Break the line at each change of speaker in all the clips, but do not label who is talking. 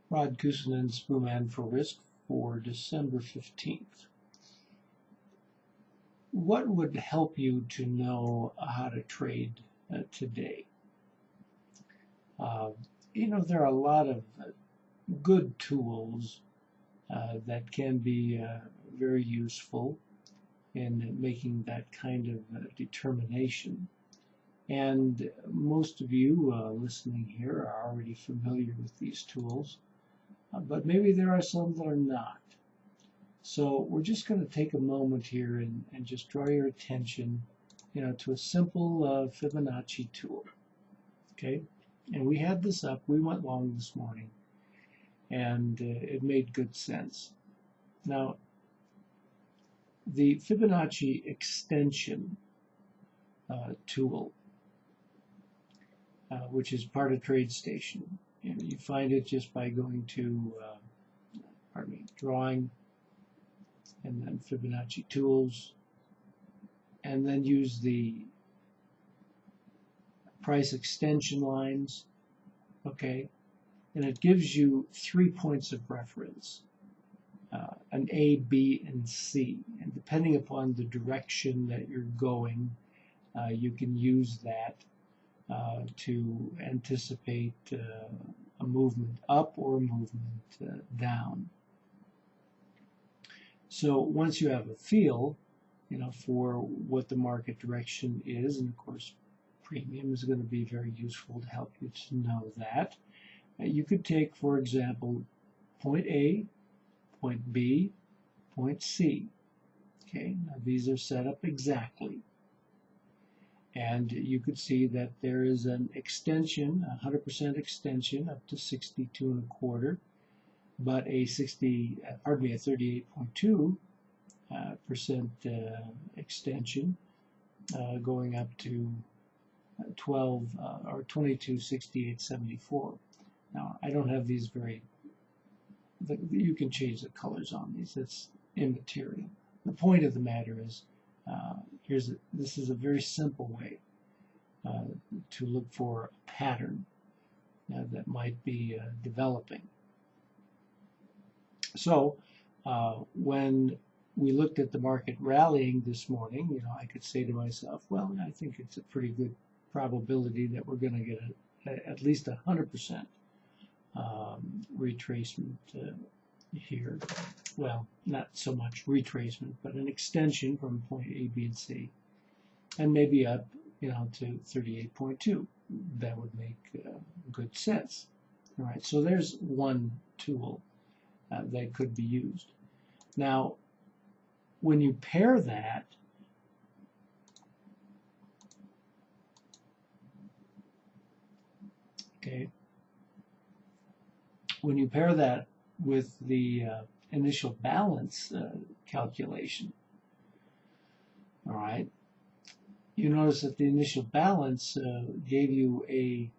Rod Kusanen, Spooman for Risk for December 15th. What would help you to know how to trade today? There are a lot of good tools that can be very useful in making that kind of determination. And most of you listening here are already familiar with these tools, but maybe there are some that are not. So we're just going to take a moment here and just draw your attention, to a simple Fibonacci tool. Okay, and we had this up. We went long this morning, and it made good sense. Now, the Fibonacci Extension tool, which is part of TradeStation, you find it just by going to, drawing, and then Fibonacci tools, and then use the price extension lines, okay, and it gives you 3 points of reference, an A, B, and C, and depending upon the direction that you're going, you can use that to anticipate a movement up or a movement down. So once you have a feel, for what the market direction is, and of course premium is going to be very useful to help you to know that, you could take, for example, point A, point B, point C. Okay, now these are set up exactly. And you could see that there is an extension, 100% extension up to 62 1/4, but a 38.2% extension going up to 2268.74. Now I don't have these you can change the colors on these. It's immaterial. The point of the matter is, this is a very simple way to look for a pattern that might be developing. So when we looked at the market rallying this morning, I could say to myself, well, I think it's a pretty good probability that we're going to get at least 100% retracement here. Well, not so much retracement, but an extension from point A, B, and C, and maybe up, to 38.2. That would make good sense. All right, so there's one tool that could be used. Now, when you pair that with the initial balance calculation, all right, you notice that the initial balance gave you a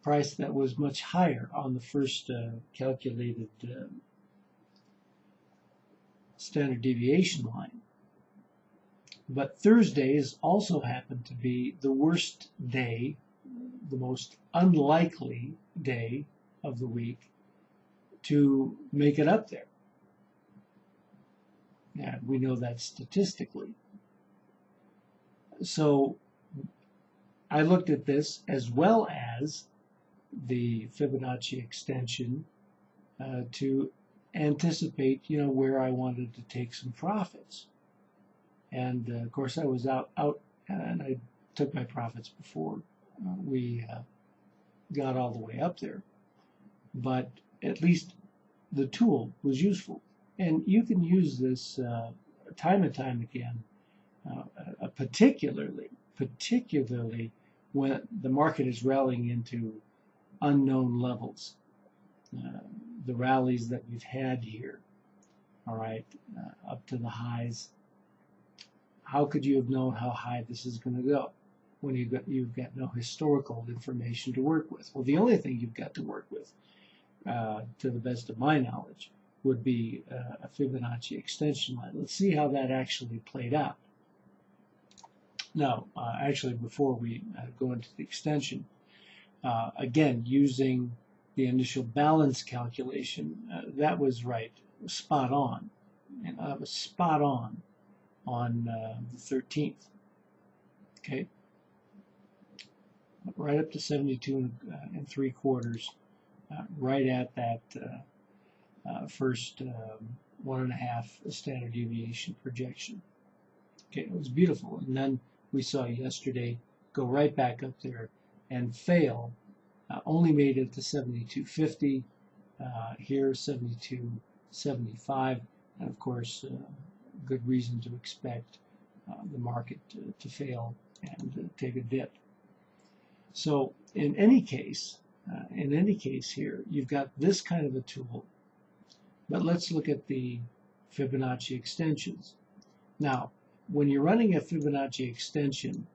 price that was much higher on the first calculated standard deviation line. But Thursdays also happened to be the worst day, the most unlikely day of the week to make it up there. And we know that statistically. So I looked at this as well as the Fibonacci extension to anticipate, where I wanted to take some profits. And of course, I was out, and I took my profits before we got all the way up there. But at least the tool was useful, and you can use this time and time again, particularly when the market is rallying into unknown levels. The rallies that we've had here, all right, up to the highs. How could you have known how high this is going to go when you've got no historical information to work with? Well, the only thing you've got to work with, to the best of my knowledge, would be a Fibonacci extension line. Let's see how that actually played out. Now, actually, before we go into the extension, again, using the initial balance calculation, that was right, spot on. And I was spot on the 13th. Okay, right up to 72 and 3/4, right at that first 1.5 standard deviation projection. Okay, it was beautiful. And then we saw yesterday go right back up there and fail. Only made it to 72.50. Here 72.75, and of course, good reason to expect the market to fail and take a dip. So in any case here, you've got this kind of a tool. But let's look at the Fibonacci extensions. Now, when you're running a Fibonacci extension,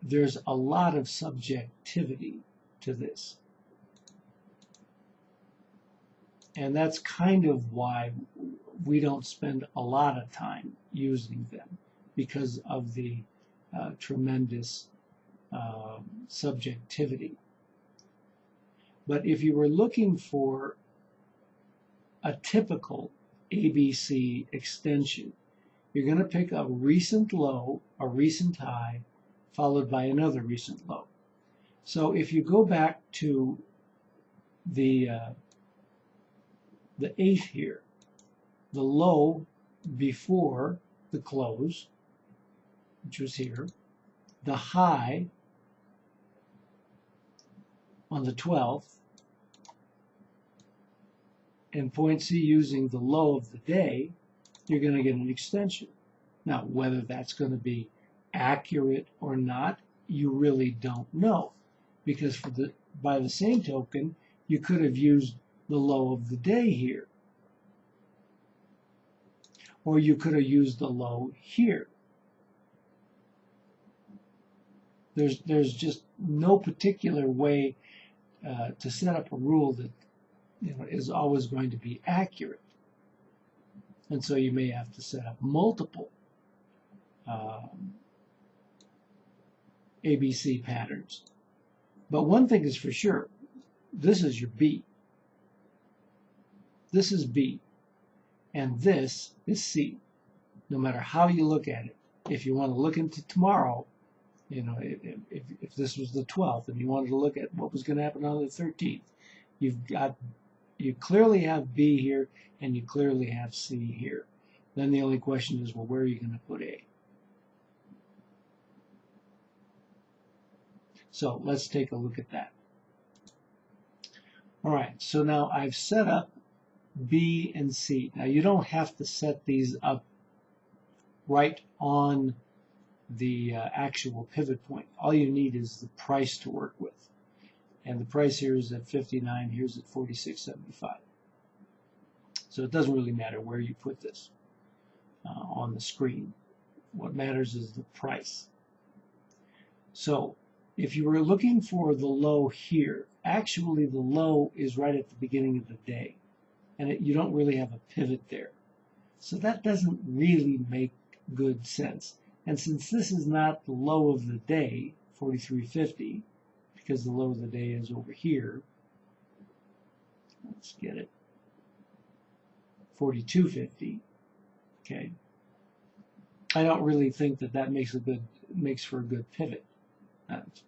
there's a lot of subjectivity to this. And that's kind of why we don't spend a lot of time using them, because of the tremendous subjectivity. But if you were looking for a typical ABC extension, you're going to pick a recent low, a recent high, followed by another recent low. So if you go back to the 8th here, the low before the close, which was here, the high on the 12th, and point C using the low of the day, you're going to get an extension. Now, whether that's going to be accurate or not, you really don't know, because by the same token, you could have used the low of the day here, or you could have used the low here. There's just no particular way to set up a rule that is always going to be accurate, and so you may have to set up multiple ABC patterns. But one thing is for sure, this is your B. This is B, and this is C. No matter how you look at it, if you want to look into tomorrow, if this was the 12th and you wanted to look at what was going to happen on the 13th, you clearly have B here and you clearly have C here. Then the only question is, well, where are you going to put A? So let's take a look at that. All right, so now I've set up B and C. Now you don't have to set these up right on the actual pivot point. All you need is the price to work with. And the price here is at 59, here's at 46.75. So it doesn't really matter where you put this on the screen. What matters is the price. So if you were looking for the low here, actually the low is right at the beginning of the day, and you don't really have a pivot there. So that doesn't really make good sense. And since this is not the low of the day, 43.50, because the low of the day is over here, let's get it, 42.50. Okay, I don't really think that makes for a good pivot. It's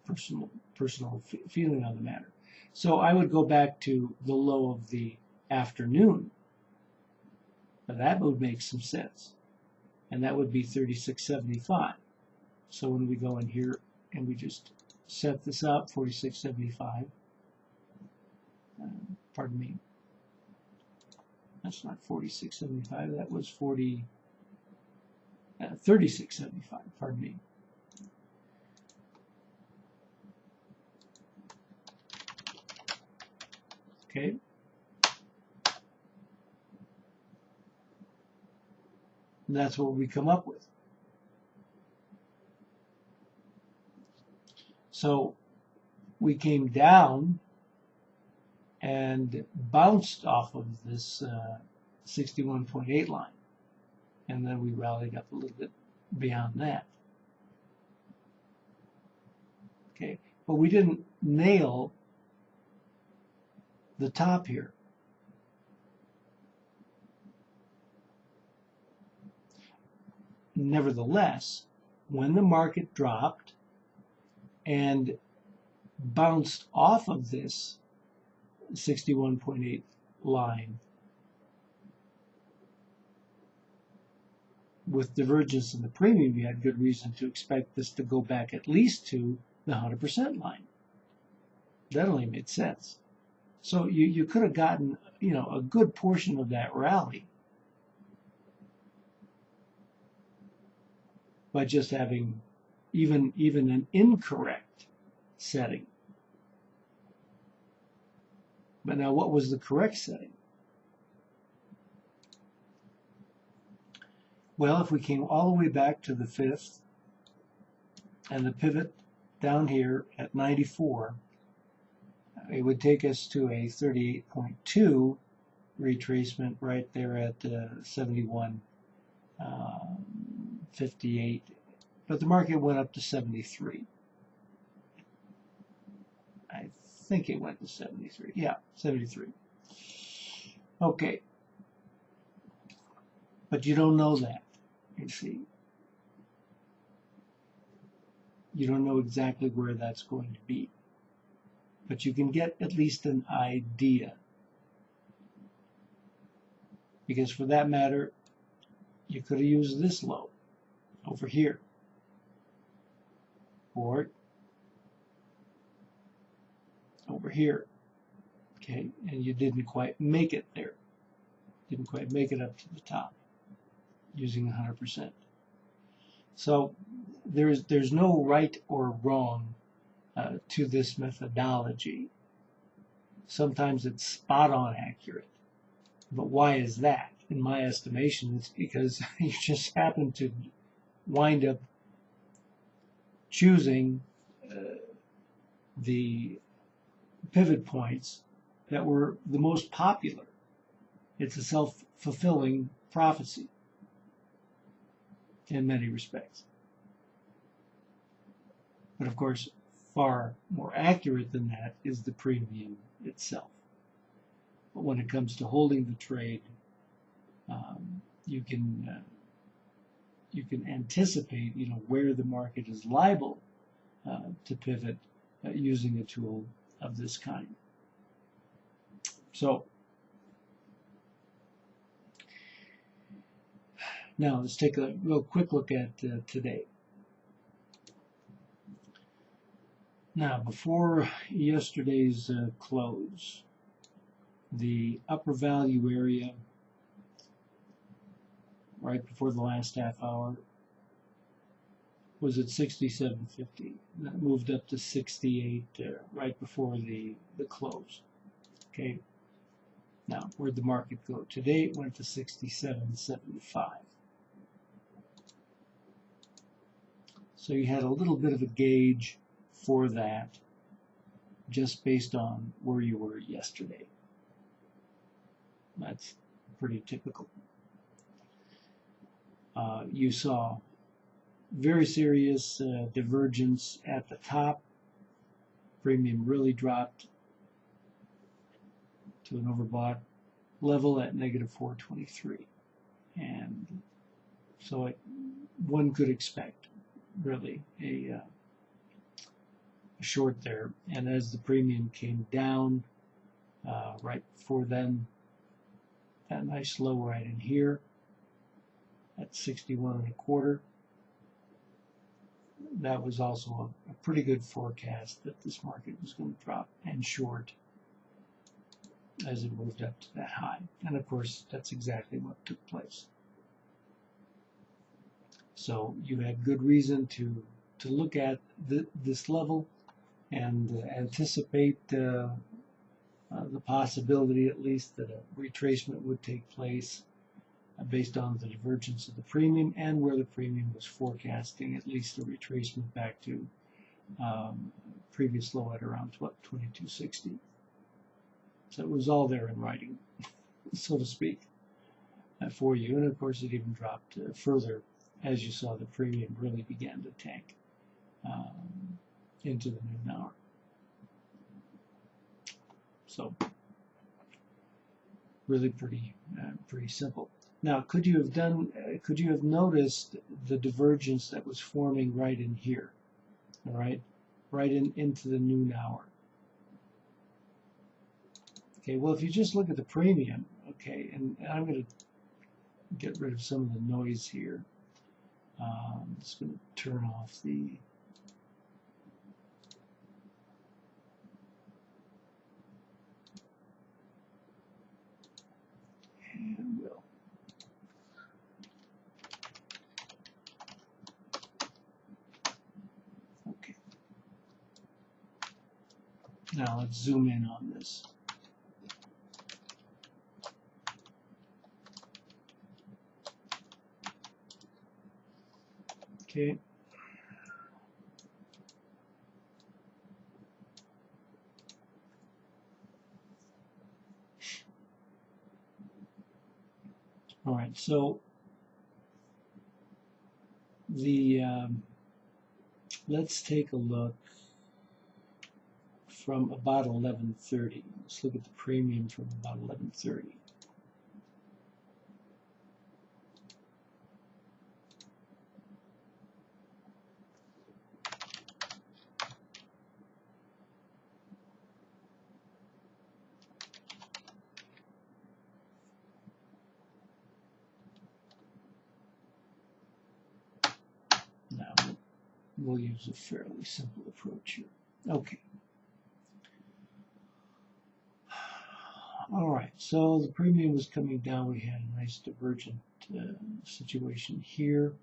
personal feeling on the matter. So I would go back to the low of the afternoon. Now that would make some sense, and that would be 36.75. So when we go in here and we just set this up, 46.75. Pardon me. That's not 46.75. That was 36.75. Pardon me. Okay. And that's what we come up with. So we came down and bounced off of this 61.8 line, and then we rallied up a little bit beyond that. Okay, but we didn't nail the top here. Nevertheless, when the market dropped and bounced off of this 61.8 line with divergence in the premium, you had good reason to expect this to go back at least to the 100% line. That only made sense. So you could have gotten, you know, a good portion of that rally by just having even an incorrect setting. But now, what was the correct setting? Well, if we came all the way back to the 5th and the pivot down here at 94, it would take us to a 38.2 retracement right there at 71.58, but the market went up to 73. I think it went to 73. Yeah, 73. Okay. But you don't know that, you see. You don't know exactly where that's going to be. But you can get at least an idea. Because for that matter, you could have used this low over here. Or over here. Okay, and you didn't quite make it there. Didn't quite make it up to the top using 100%. So there's no right or wrong to this methodology. Sometimes it's spot on accurate. But why is that? In my estimation, it's because you just happen to wind up choosing the pivot points that were the most popular. It's a self-fulfilling prophecy in many respects. But of course, far more accurate than that is the premium itself. But when it comes to holding the trade, you can anticipate, you know, where the market is liable to pivot using a tool of this kind. So now let's take a real quick look at today. Now, before yesterday's close, the upper value area right before the last half hour was at 67.50. That moved up to 68 right before the close. Okay. Now, where'd the market go? Today it went to 67.75. So you had a little bit of a gauge for that just based on where you were yesterday. That's pretty typical. You saw very serious divergence at the top. Premium really dropped to an overbought level at negative 423. And so one could expect really a short there. And as the premium came down right before then, that nice low right in here at 61.25, that was also a pretty good forecast that this market was going to drop and short as it moved up to that high. And of course, that's exactly what took place. So you had good reason to look at this level and anticipate the possibility, at least, that a retracement would take place based on the divergence of the premium and where the premium was forecasting at least a retracement back to previous low at around 2260. So it was all there in writing, so to speak, for you. And of course, it even dropped further as you saw the premium really began to tank into the noon hour. So Really pretty simple. Now, could you have noticed the divergence that was forming right in here? All right, right into the noon hour. Okay, well, if you just look at the premium, okay, and I'm going to get rid of some of the noise here. I'm just going to turn off the and we'll okay. Now let's zoom in on this. Okay. All right, so the let's take a look from about 11:30. Let's look at the premium from about 11:30. Now we'll use a fairly simple approach here. Okay. All right, so the premium was coming down. We had a nice divergent situation here.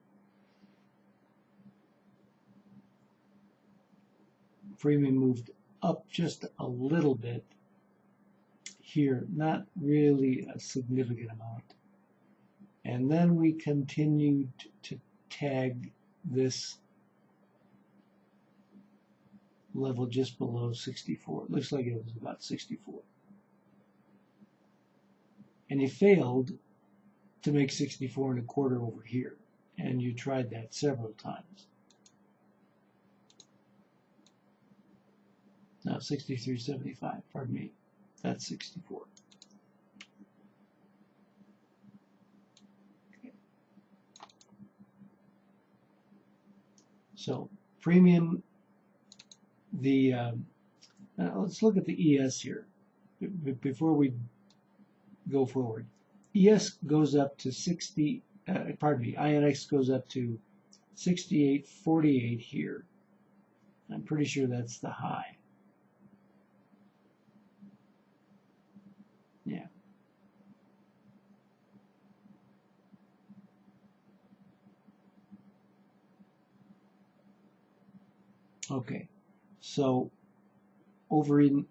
Premium moved up just a little bit here, not really a significant amount. And then we continued to tag this level just below 64. It looks like it was about 64. And you failed to make 64 and a quarter over here. And you tried that several times. Now 63.75, pardon me, that's 64. Okay. So premium, now let's look at the ES here before we go forward. ES goes up to 60, pardon me, INX goes up to 68.48 here. I'm pretty sure that's the high. Yeah. Okay. So over in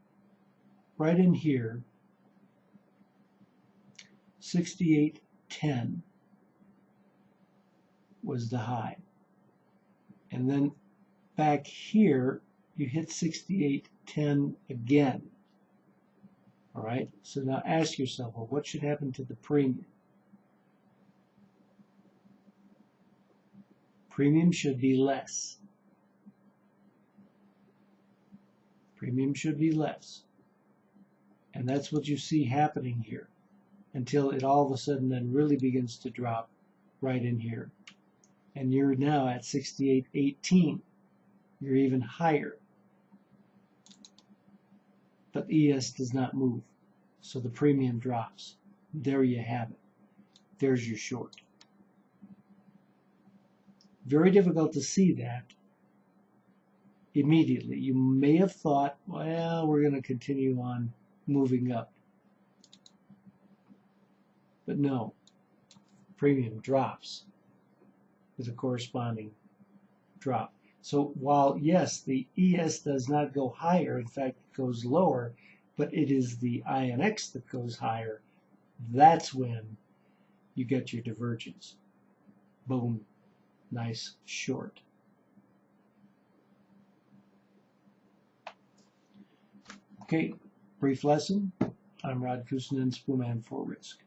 right in here, 68.10 was the high. And then back here, you hit 68.10 again. All right, so now ask yourself, well, what should happen to the premium? Premium should be less. Premium should be less. And that's what you see happening here until it all of a sudden then really begins to drop right in here. And you're now at 68.18. You're even higher. But ES does not move. So the premium drops. There you have it. There's your short. Very difficult to see that immediately. You may have thought, well, we're going to continue on moving up. But no, premium drops with a corresponding drop. So while, yes, the ES does not go higher, in fact, it goes lower, but it is the INX that goes higher, that's when you get your divergence. Boom, nice short. Okay, brief lesson. I'm Rod Kusin, Spoolman for Risk.